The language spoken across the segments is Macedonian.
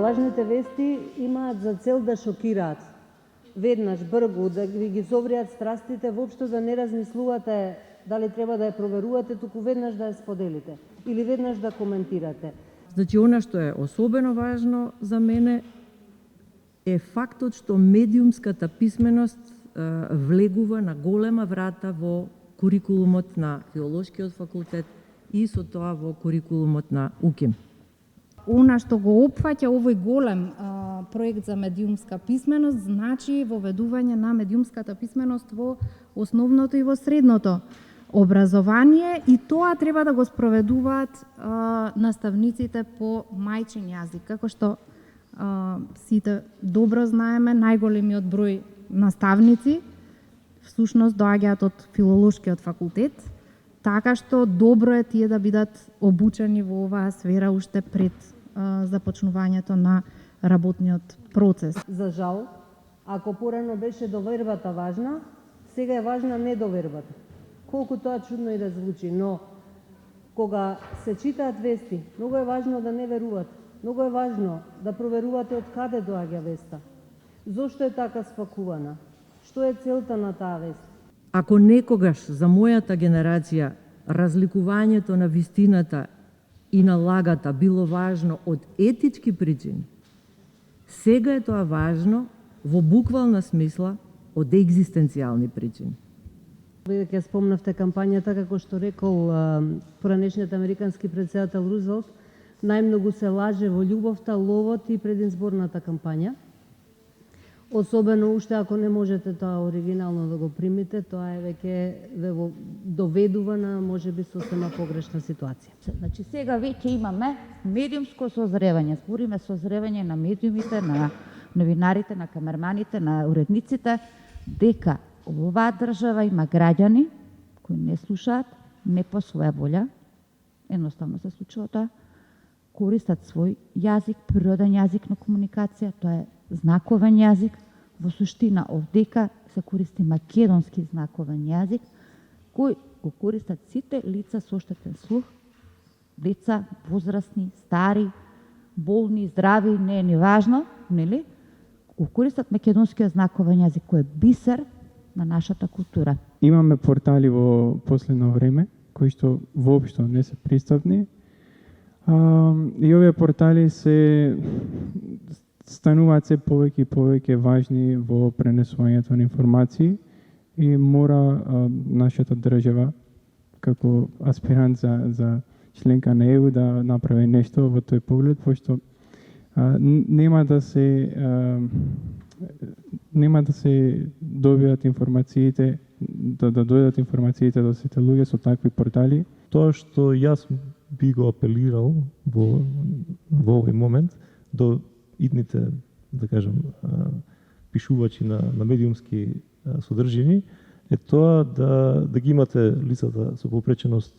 лажните вести имаат за цел да шокираат. Веднаш, бргу, да ви ги совриат страстите, воопшто да не размислувате дали треба да ја проверувате, туку веднаш да ја споделите или веднаш да коментирате. Значи, она што е особено важно за мене е фактот што медиумската писменост влегува на голема врата во курикулумот на Филолошкиот факултет и со тоа во курикулумот на УКИМ. Она што го опфаќа овој голем проект за медиумска писменост, значи воведување на медиумската писменост во основното и во средното образование, и тоа треба да го спроведуваат наставниците по мајчин јазик. Како што сите добро знаеме, најголемиот број наставници всушност доаѓаат од Филолошкиот факултет, така што добро е тие да бидат обучени во оваа сфера уште пред започнувањето на работниот процес. За жал, ако порано беше довербата важна, сега е важна недовербата. Колку тоа чудно и да звучи, но кога се читаат вести, многу е важно да не верувате. Многу е важно да проверувате од каде доаѓа веста. Зошто е така спакувана? Што е целта на таа вест? Ако некогаш за мојата генерација разликувањето на вистината и на лагата било важно од етички причини, сега е тоа важно во буквална смисла од екзистенцијални причини. Бидејќи спомнавте кампањата, како што рекол поранешниот американски претседател Рузвелт, најмногу се лаже во љубовта, ловот и предизборната кампања. Особено уште ако не можете тоа оригинално да го примите, тоа е веќе ве доведува на можеби сосема погрешна ситуација. Значи сега веќе имаме медиумско созревање. Збориме созревање на медиумите, на новинарите, на камерманите, на уредниците, дека оваа држава има граѓани кои не слушаат, не по своја волја, едноставно се случува тоа, користат свој јазик, природен јазик на комуникација, тоа е знаковен јазик, во суштина овдека се користи македонски знаковен јазик, кој го користат сите лица со оштетен слух, деца, возрастни, стари, болни, здрави, не е ни важно, нели? Го користат македонскиот знаковен јазик, кој е бисер на нашата култура. Имаме портали во последно време, кои што воопшто не се пристапни, и овие портали се стануваат се повеќе и повеќе важни во пренесувањето на информации и мора нашата држава како аспирант за членка на ЕУ да направи нешто во тој поглед, пошто нема да се добијат информациите, да дојдат информациите до сите луѓе со такви портали. Тоа што јас би го апелирал во овој момент до идните, да кажам, пишувачи на медиумски содржини, е тоа да ги имате лицата со попреченост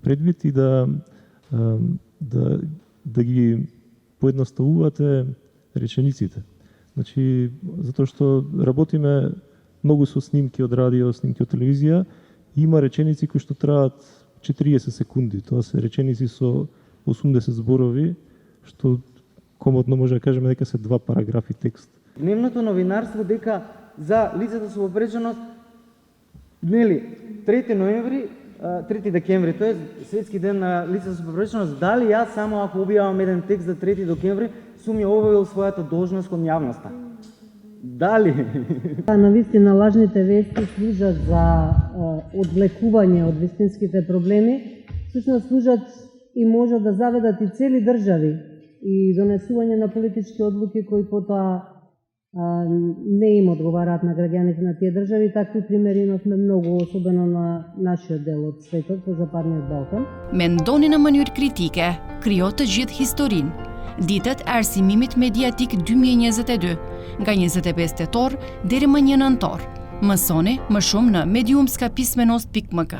предвид и да ги поедноставувате речениците. Значи, затоа што работиме многу со снимки од радио, снимки од телевизија, има реченици кои што траат 40 секунди. Тоа се реченици со 80 зборови, што комотно може да кажеме дека се 2 параграфи текст. Дневното новинарство дека за лицата со попреченост, нели, 3 ноември, 3 декември, тоа е светски ден на лицата со попреченост, дали јас само ако објавам еден текст за 3 декември, сум ја објавил својата должност кон јавноста? Дали? Навистина лажните вести служат за одвлекување од вистинските проблеми, всушност служат и можат да заведат и цели држави и донесување на политички одлуки кои потоа не им одговараат на граѓаните на тие држави. Такви примери имавме многу, особено на нашиот дел од светот, во Западниот Балкан. Men donin në mënyrë kritike, krijo të gjithë historinë. Ditët e arsimimit mediatik 2022, nga 25 tetor deri më 1 nëntor. Mësoni më shumë në mediumskapismenost.mk.